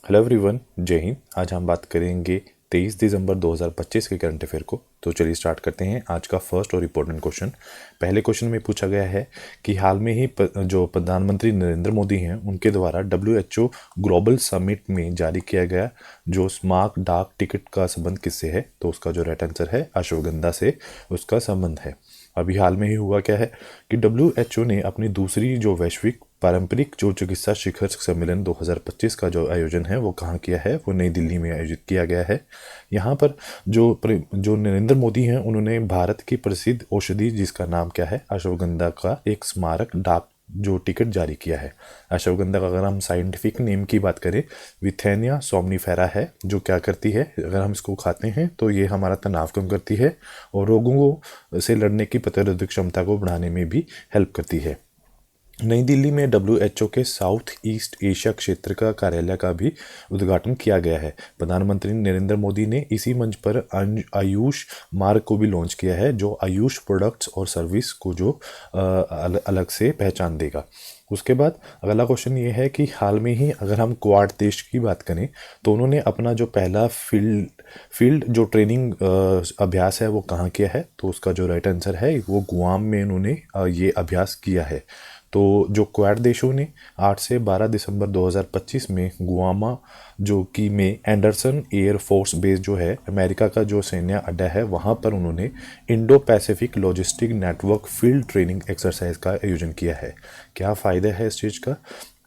Hello everyone, जय हिंद। आज हम बात करेंगे 23 दिसंबर 2025 के करंट अफेयर को। तो चलिए स्टार्ट करते हैं आज का फर्स्ट और इम्पोर्टेंट क्वेश्चन। पहले क्वेश्चन में पूछा गया है कि हाल में ही जो प्रधानमंत्री नरेंद्र मोदी हैं उनके द्वारा WHO ग्लोबल समिट में जारी किया गया जो स्मार्ट डाक टिकट का संबंध किससे है। तो उसका जो राइट आंसर है अश्वगंधा से उसका संबंध है। अभी हाल में ही हुआ क्या है कि WHO ने अपनी दूसरी जो वैश्विक पारंपरिक जो चिकित्सा शिखर सम्मेलन 2025 का जो आयोजन है वो कहाँ किया है, वो नई दिल्ली में आयोजित किया गया है। यहाँ पर जो नरेंद्र मोदी हैं उन्होंने भारत की प्रसिद्ध औषधि जिसका नाम क्या है अश्वगंधा का एक स्मारक डाक जो टिकट जारी किया है। अश्वगंधा का अगर हम साइंटिफिक नेम की बात करें विथेनिया सोमनीफेरा है, जो क्या करती है अगर हम इसको खाते हैं तो ये हमारा तनाव कम करती है और रोगों से लड़ने की प्रतिरोधक क्षमता को बढ़ाने में भी हेल्प करती है। नई दिल्ली में WHO के साउथ ईस्ट एशिया क्षेत्र का कार्यालय का भी उद्घाटन किया गया है। प्रधानमंत्री नरेंद्र मोदी ने इसी मंच पर आयुष मार्ग को भी लॉन्च किया है जो आयुष प्रोडक्ट्स और सर्विस को जो अलग से पहचान देगा। उसके बाद अगला क्वेश्चन ये है कि हाल में ही अगर हम क्वाड देश की बात करें तो उन्होंने अपना जो पहला फील्ड जो ट्रेनिंग अभ्यास है वो कहाँ किया है। तो उसका जो राइट आंसर है वो गुआम में उन्होंने ये अभ्यास किया है। तो जो क्वाड देशों ने 8 से 12 दिसंबर 2025 में गुआमा जो कि में एंडरसन एयर फोर्स बेस जो है अमेरिका का जो सैन्य अड्डा है वहाँ पर उन्होंने Indo Pacific logistic network field training exercise का आयोजन किया है। क्या फ़ायदा है इस चीज़ का।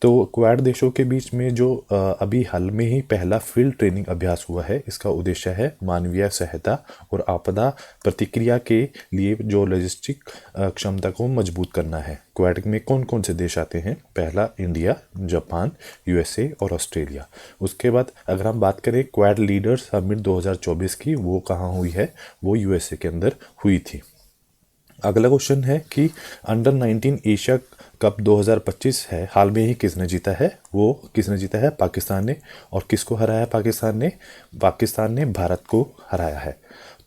तो क्वाड देशों के बीच में जो अभी हाल में ही पहला फील्ड ट्रेनिंग अभ्यास हुआ है इसका उद्देश्य है मानवीय सहायता और आपदा प्रतिक्रिया के लिए जो लॉजिस्टिक क्षमता को मजबूत करना है। क्वाड में कौन कौन से देश आते हैं, पहला इंडिया, जापान, USA और ऑस्ट्रेलिया। उसके बाद अगर हम बात करें क्वाड लीडर्स समिट 2024 की, वो कहाँ हुई है, वो USA के अंदर हुई थी। अगला क्वेश्चन है कि अंडर 19 एशिया कप 2025 है, हाल में ही किसने जीता है, वो किसने जीता है, पाकिस्तान ने। और किसको हराया पाकिस्तान ने भारत को हराया है।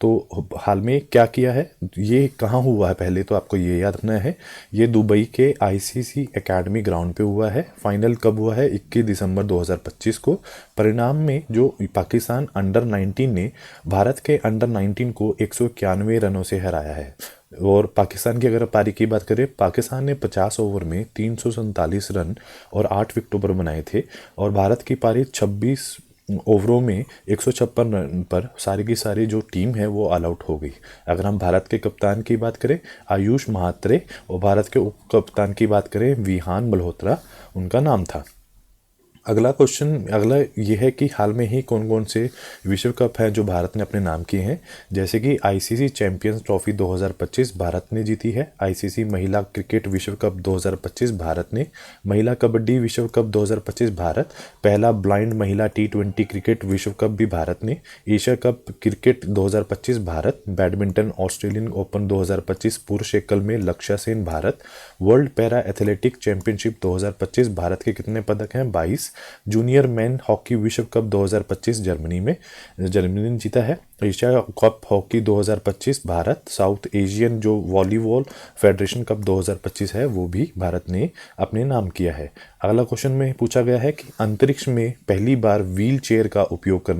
तो हाल में क्या किया है, ये कहाँ हुआ है, पहले तो आपको ये याद रखना है ये दुबई के ICC एकेडमी ग्राउंड पे हुआ है। फाइनल कब हुआ है, 21 दिसंबर 2025 को। परिणाम में जो पाकिस्तान अंडर 19 ने भारत के अंडर 19 को 191 रनों से हराया है। और पाकिस्तान की अगर पारी की बात करें, पाकिस्तान ने 50 ओवर में 347 रन और 8 विकेटों पर बनाए थे और भारत की पारी 26 ओवरों में 156 रन पर सारी की सारी जो टीम है वो ऑल आउट हो गई। अगर हम भारत के कप्तान की बात करें आयुष महात्रे और भारत के उप कप्तान की बात करें विहान मल्होत्रा उनका नाम था। अगला ये है कि हाल में ही कौन कौन से विश्व कप हैं जो भारत ने अपने नाम किए हैं। जैसे कि ICC चैंपियंस ट्रॉफी 2025 भारत ने जीती है। ICC महिला क्रिकेट विश्व कप 2025 भारत ने। महिला कबड्डी विश्व कप 2025 भारत। पहला ब्लाइंड महिला T20 क्रिकेट विश्व कप भी भारत ने। Asia cup cricket 2025 Bharat. Badminton Australian open 2025 पुरुष एकल में लक्ष्य Sen Bharat. World para athletic championship 2025 Bharat के कितने पदक हैं, 22। जूनियर मैन हॉकी विश्व कप 2025 जर्मनी ने जीता है। Asia cup hockey 2025 Bharat. South Asian जो वॉलीबॉल फेडरेशन कप 2025 है वो भी भारत ने अपने नाम किया है। अगला क्वेश्चन में पूछा गया है कि अंतरिक्ष में पहली बार व्हील चेयर का उपयोग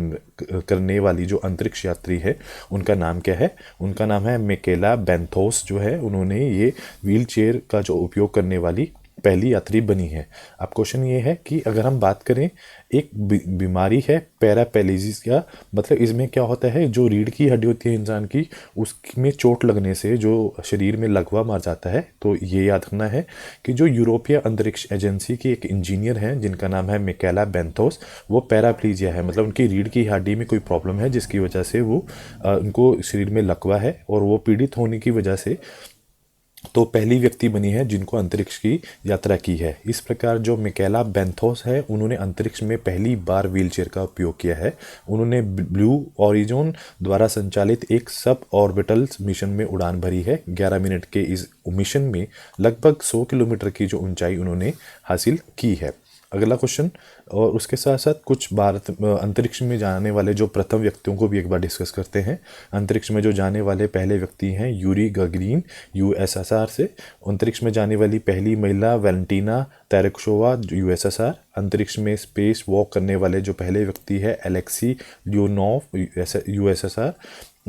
करने वाली जो अंतरिक्ष यात्री है उनका नाम क्या है। उनका नाम है मिकेला बेंथोस जो है, उन्होंने ये व्हील चेयर का जो उपयोग करने वाली पहली यात्री बनी है। अब क्वेश्चन ये है कि अगर हम बात करें एक बीमारी है पैरापेलेजिस का, मतलब इसमें क्या होता है जो रीढ़ की हड्डी होती है इंसान की उसमें चोट लगने से जो शरीर में लकवा मार जाता है। तो ये याद रखना है कि जो यूरोपीय अंतरिक्ष एजेंसी की एक इंजीनियर हैं जिनका नाम है मिकेला बेंथोस, वो पैराप्लीजिया है, मतलब उनकी रीढ़ की हड्डी में कोई प्रॉब्लम है जिसकी वजह से वो उनको शरीर में लकवा है और वो पीड़ित होने की वजह से तो पहली व्यक्ति बनी है जिनको अंतरिक्ष की यात्रा की है। इस प्रकार जो मिकेला बेंथोस है उन्होंने अंतरिक्ष में पहली बार व्हीलचेयर का उपयोग किया है। उन्होंने ब्लू ओरिजिन द्वारा संचालित एक सब ऑर्बिटल मिशन में उड़ान भरी है। 11 मिनट के इस मिशन में लगभग 100 किलोमीटर की जो ऊंचाई उन्होंने हासिल की है। अगला क्वेश्चन, और उसके साथ साथ कुछ भारत अंतरिक्ष में जाने वाले जो प्रथम व्यक्तियों को भी एक बार डिस्कस करते हैं। अंतरिक्ष में जो जाने वाले पहले व्यक्ति हैं यूरी गगरिन यूएसएसआर से। अंतरिक्ष में जाने वाली पहली महिला वैलेंटीना तेरेख्शोवा यूएसएसआर। अंतरिक्ष में स्पेस वॉक करने वाले जो पहले व्यक्ति है एलेक्सी लियोनोव यूएसएसआर।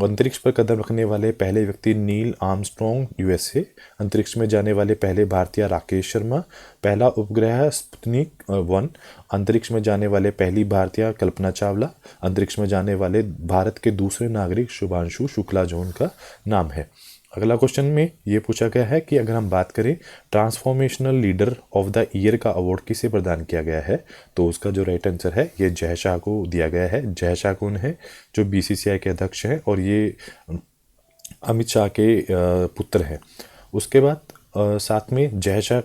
अंतरिक्ष पर कदम रखने वाले पहले व्यक्ति नील आर्मस्ट्रॉन्ग यूएसए। अंतरिक्ष में जाने वाले पहले भारतीय राकेश शर्मा। पहला उपग्रह स्पुतनिक 1। अंतरिक्ष में जाने वाले पहली भारतीय कल्पना चावला। अंतरिक्ष में जाने वाले भारत के दूसरे नागरिक शुभांशु शुक्ला जो उनका नाम है। अगला क्वेश्चन में ये पूछा गया है कि अगर हम बात करें transformational leader of the year का अवार्ड किसे प्रदान किया गया है, तो उसका जो राइट आंसर है ये जय शाह को दिया गया है। जय शाह कौन है, जो बीसीसीआई के अध्यक्ष हैं और ये अमित शाह के पुत्र हैं। उसके बाद साथ में जय शाह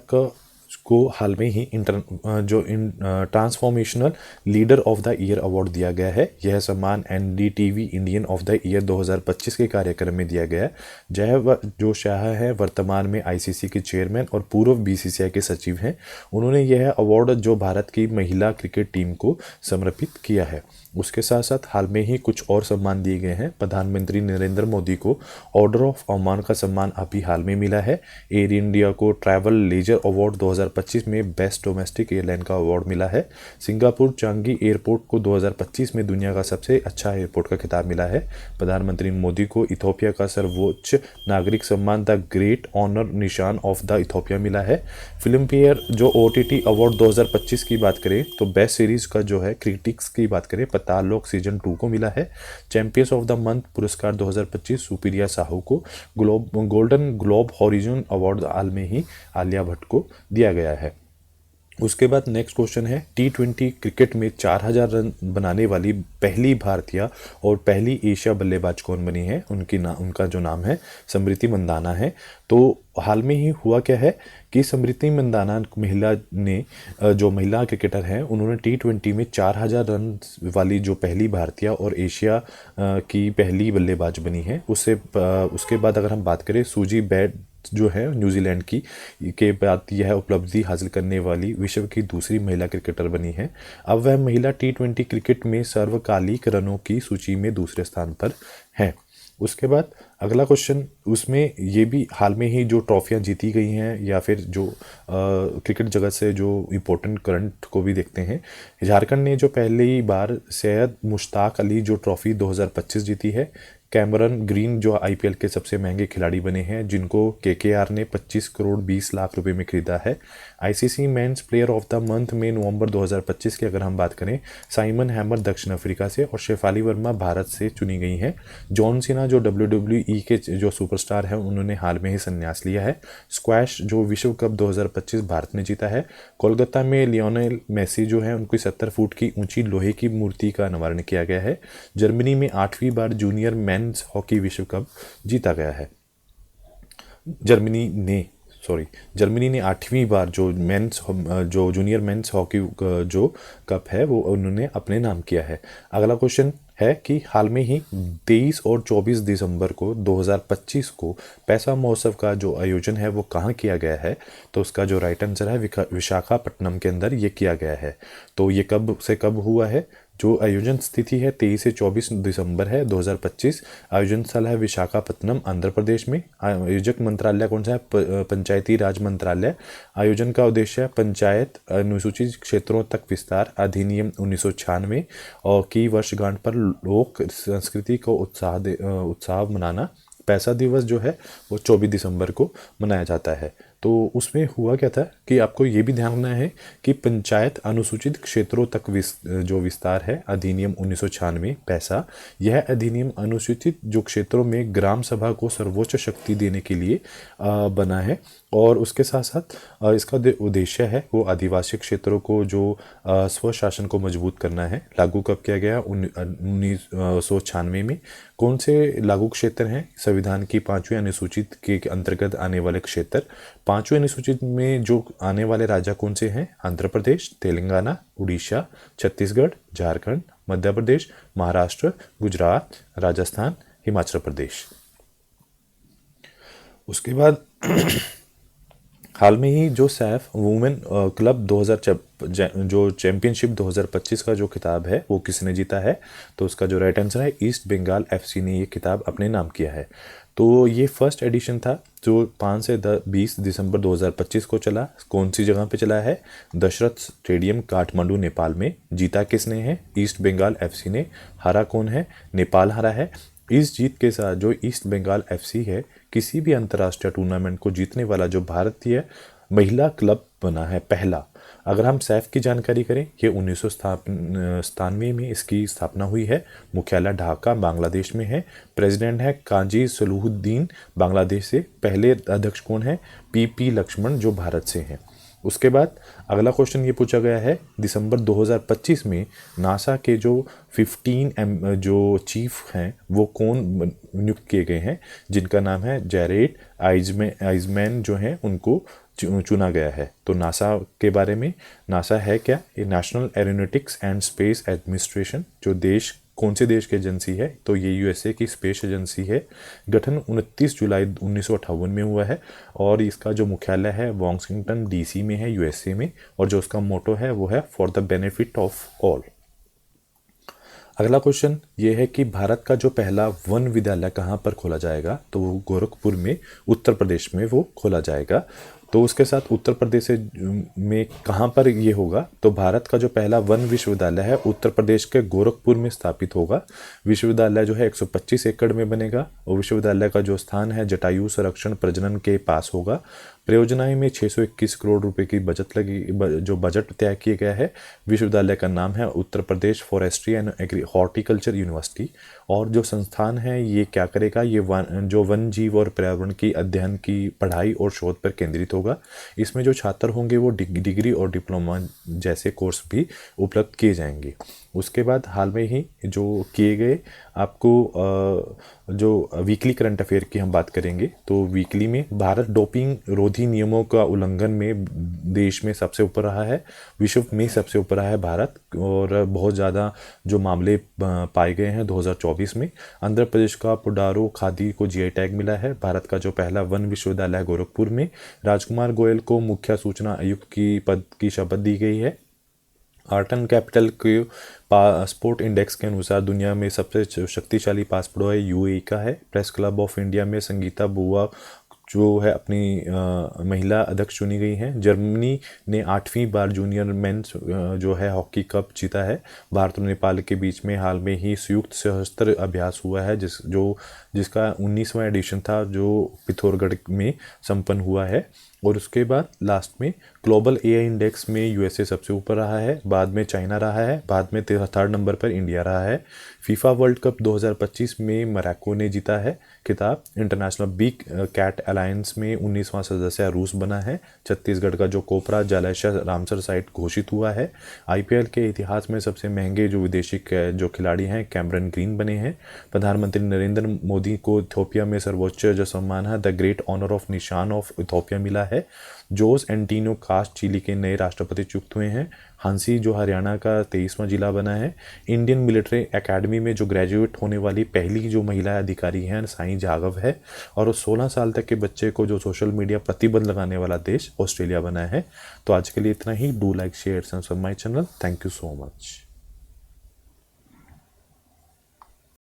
को हाल में ही transformational leader of the year award दिया गया है। यह सम्मान NDTV Indian of the year 2025 के कार्यक्रम में दिया गया है। जय जो शाह है वर्तमान में आईसीसी के चेयरमैन और पूर्व बीसीसीआई के सचिव हैं। उन्होंने यह अवार्ड जो भारत की महिला क्रिकेट टीम को समर्पित किया है। उसके साथ साथ हाल में ही कुछ और सम्मान दिए गए हैं। प्रधानमंत्री नरेंद्र मोदी को ऑर्डर ऑफ ओमान का सम्मान अभी हाल में मिला है। एयर इंडिया को ट्रैवल लेजर अवार्ड 2025 में बेस्ट डोमेस्टिक एयरलाइन का अवार्ड मिला है। सिंगापुर चांगी एयरपोर्ट को 2025 में दुनिया का सबसे अच्छा एयरपोर्ट का खिताब मिला है। प्रधानमंत्री मोदी को इथोपिया का सर्वोच्च नागरिक सम्मान द ग्रेट ऑनर निशान ऑफ द इथोपिया मिला है। फिल्म फेयर जो OTT अवार्ड 2025 की बात करें तो बेस्ट सीरीज का जो है क्रिटिक्स की बात करें पाताल लोक सीजन 2 को मिला है। चैंपियंस ऑफ द मंथ पुरस्कार 2025 सुप्रिया साहू को। गोल्डन ग्लोब हॉरिजन अवार्ड हाल में ही आलिया भट्ट को दिया गया है। उसके बाद नेक्स्ट क्वेश्चन है T20 क्रिकेट में 4000 रन बनाने वाली पहली भारतीय और पहली एशिया बल्लेबाज कौन बनी है। उनका जो नाम है स्मृति मंदाना है। तो हाल में ही हुआ क्या है कि स्मृति मंदाना जो महिला क्रिकेटर हैं उन्होंने T20 में 4000 रन वाली जो पहली भारतीय और एशिया की पहली बल्लेबाज बनी है। उसके बाद अगर हम बात करें सूजी बैट जो है न्यूजीलैंड की के बाद यह उपलब्धि हासिल करने वाली विश्व की दूसरी महिला क्रिकेटर बनी है। अब वह महिला T20 क्रिकेट में सर्वकालिक रनों की सूची में दूसरे स्थान पर है। उसके बाद अगला क्वेश्चन, उसमें ये भी हाल में ही जो ट्रॉफियां जीती गई हैं या फिर जो क्रिकेट जगत से जो इम्पोर्टेंट करंट को भी देखते हैं। झारखंड ने जो पहली बार सैयद मुश्ताक अली जो ट्रॉफी 2025 जीती है। कैमरन ग्रीन जो आईपीएल के सबसे महंगे खिलाड़ी बने हैं जिनको केकेआर ने 25 करोड़ 20 लाख रुपए में खरीदा है। ICC men's player of the month में नवंबर 2025 की अगर हम बात करें साइमन हैमर दक्षिण अफ्रीका से और शेफाली वर्मा भारत से चुनी गई हैं। जॉन सीना जो WWE के जो सुपरस्टार हैं उन्होंने हाल में ही संन्यास लिया है। स्क्वैश जो विश्व कप 2025 भारत ने जीता है। कोलकाता में लियोनेल मेसी जो है उनकी 70 फुट की ऊंची लोहे की मूर्ति का अनावरण किया गया है। जर्मनी में 8वीं बार जूनियर मेंस हॉकी विश्व कप जीता गया है। जर्मनी ने 8वीं बार जो जूनियर मेंस हॉकी जो कप है वो उन्होंने अपने नाम किया है। अगला क्वेश्चन है कि हाल में ही 23 और 24 दिसंबर को 2025 को पैसा महोत्सव का जो आयोजन है वो कहाँ किया गया है। तो उसका जो राइट आंसर है विशाखापट्टनम के अंदर ये किया गया है। तो ये कब से कब हुआ है, जो आयोजन स्थिति है 23 से 24 दिसंबर है 2025। आयोजन स्थल है विशाखापट्टनम आंध्र प्रदेश में। आयोजक मंत्रालय कौन सा है, पंचायती राज मंत्रालय। आयोजन का उद्देश्य है पंचायत अनुसूचित क्षेत्रों तक विस्तार अधिनियम 1996 और की वर्षगांठ पर लोक संस्कृति को उत्साह मनाना। पैसा दिवस जो है वो 24 दिसंबर को मनाया जाता है। तो उसमें हुआ क्या था कि आपको ये भी ध्यान रखना है कि पंचायत अनुसूचित क्षेत्रों तक जो विस्तार है अधिनियम 1996 पैसा, यह अधिनियम अनुसूचित जो क्षेत्रों में ग्राम सभा को सर्वोच्च शक्ति देने के लिए बना है। और उसके साथ साथ इसका उद्देश्य है वो आदिवासी क्षेत्रों को जो स्वशासन को मजबूत करना है। लागू कब किया गया 1996 में। कौन से लागू क्षेत्र हैं, संविधान की 5वीं अनुसूचित के अंतर्गत आने वाले क्षेत्र। 5वीं अनुसूचित में जो आने वाले राज्य कौन से हैं, आंध्र प्रदेश, तेलंगाना, उड़ीसा, छत्तीसगढ़, झारखंड, मध्य प्रदेश, महाराष्ट्र, गुजरात, राजस्थान, हिमाचल प्रदेश। उसके बाद हाल में ही जो सैफ वुमेन क्लब 2000 जो चैंपियनशिप 2025 का जो खिताब है वो किसने जीता है, तो उसका जो राइट आंसर है ईस्ट बंगाल एफसी ने ये खिताब अपने नाम किया है। तो ये फर्स्ट एडिशन था जो 5 से 20 दिसंबर 2025 को चला। कौन सी जगह पे चला है, दशरथ स्टेडियम काठमांडू नेपाल में। जीता किसने है, ईस्ट बंगाल एफसी ने। हारा कौन है, नेपाल हारा है। इस जीत के साथ जो ईस्ट बंगाल एफसी है किसी भी अंतर्राष्ट्रीय टूर्नामेंट को जीतने वाला जो भारतीय महिला क्लब बना है पहला। अगर हम सैफ की जानकारी करें, ये 1997 में इसकी स्थापना हुई है। मुख्यालय ढाका बांग्लादेश में है। प्रेसिडेंट है काजी सलूहुद्दीन बांग्लादेश से। पहले अध्यक्ष कौन है, पीपी लक्ष्मण जो भारत से हैं। उसके बाद अगला क्वेश्चन ये पूछा गया है, दिसंबर 2025 में नासा के जो 15 जो चीफ हैं वो कौन नियुक्त किए गए हैं, जिनका नाम है जेरेड आइजमैन जो हैं उनको चुना गया है। तो नासा के बारे में, नासा है क्या, ये national aeronautics and space administration जो देश, कौन से देश की एजेंसी है, तो ये यूएसए की स्पेस एजेंसी है। गठन 29 जुलाई 1958 में हुआ है और इसका जो मुख्यालय है वॉशिंगटन डीसी में है यूएसए में। और जो उसका मोटो है वो है for the benefit of all. अगला क्वेश्चन ये है कि भारत का जो पहला वन विद्यालय कहाँ पर खोला जाएगा, तो वो गोरखपुर में उत्तर प्रदेश में वो खोला जाएगा। तो उसके साथ उत्तर प्रदेश में कहाँ पर ये होगा, तो भारत का जो पहला वन विश्वविद्यालय है उत्तर प्रदेश के गोरखपुर में स्थापित होगा। विश्वविद्यालय जो है 125 एकड़ में बनेगा और विश्वविद्यालय का जो स्थान है जटायु संरक्षण प्रजनन के पास होगा। परियोजनाएं में 621 करोड़ रुपए की बचत लगी, जो बजट तय किया गया है। विश्वविद्यालय का नाम है Uttar Pradesh forestry and horticulture university. और जो संस्थान है ये क्या करेगा, ये वन जीव और पर्यावरण की अध्ययन की पढ़ाई और शोध पर केंद्रित होगा। इसमें जो छात्र होंगे वो डिग्री और डिप्लोमा जैसे कोर्स भी उपलब्ध किए जाएंगे। उसके बाद हाल में ही जो किए गए आपको जो वीकली करंट अफेयर की हम बात करेंगे, तो वीकली में भारत डोपिंग रोधी नियमों का उल्लंघन में देश में सबसे ऊपर रहा है, विश्व में सबसे ऊपर रहा है भारत। और बहुत ज़्यादा जो मामले पाए गए हैं 2024 में। आंध्र प्रदेश का पुडारो खादी को जीआई टैग मिला है। भारत का जो पहला वन विश्वविद्यालय है गोरखपुर में। राजकुमार गोयल को मुख्य सूचना आयुक्त की पद की शपथ दी गई है। आर्टन कैपिटल के पासपोर्ट इंडेक्स के अनुसार दुनिया में सबसे शक्तिशाली पासपोर्ट है यूएई का है। प्रेस क्लब ऑफ इंडिया में संगीता बुआ जो है अपनी महिला अध्यक्ष चुनी गई हैं। जर्मनी ने 8वीं बार जूनियर मेंस जो है हॉकी कप जीता है। भारत और नेपाल के बीच में हाल में ही संयुक्त सशस्त्र अभ्यास हुआ है जिसका 19वां एडिशन था जो पिथौरागढ़ में संपन्न हुआ है। और उसके बाद लास्ट में ग्लोबल एआई इंडेक्स में यूएसए सबसे ऊपर रहा है, बाद में चाइना रहा है, बाद में 3rd नंबर पर इंडिया रहा है। फीफा वर्ल्ड कप 2025 में मोरक्को ने जीता है खिताब। इंटरनेशनल बिग कैट अलायंस में 19वां सदस्य रूस बना है। छत्तीसगढ़ का जो कोपरा जलाशय रामसर साइट घोषित हुआ है। आईपीएल के इतिहास में सबसे महंगे जो विदेशी जो खिलाड़ी हैं कैमरन ग्रीन बने हैं। प्रधानमंत्री नरेंद्र मोदी को इथोपिया में सर्वोच्च जो सम्मान है द ग्रेट ऑनर ऑफ निशान ऑफ इथोपिया मिला है। जोस एंटीनो कास्ट चिली के नए राष्ट्रपति नियुक्त हुए हैं। हांसी जो हरियाणा का 23वां जिला बना है। इंडियन मिलिट्री एकेडमी में जो ग्रेजुएट होने वाली पहली जो महिला अधिकारी हैं साई जागव है। और 16 साल तक के बच्चे को जो सोशल मीडिया प्रतिबंध लगाने वाला देश ऑस्ट्रेलिया बना है। तो आज के लिए इतना ही। Do like share subscribe my channel. Thank you so much.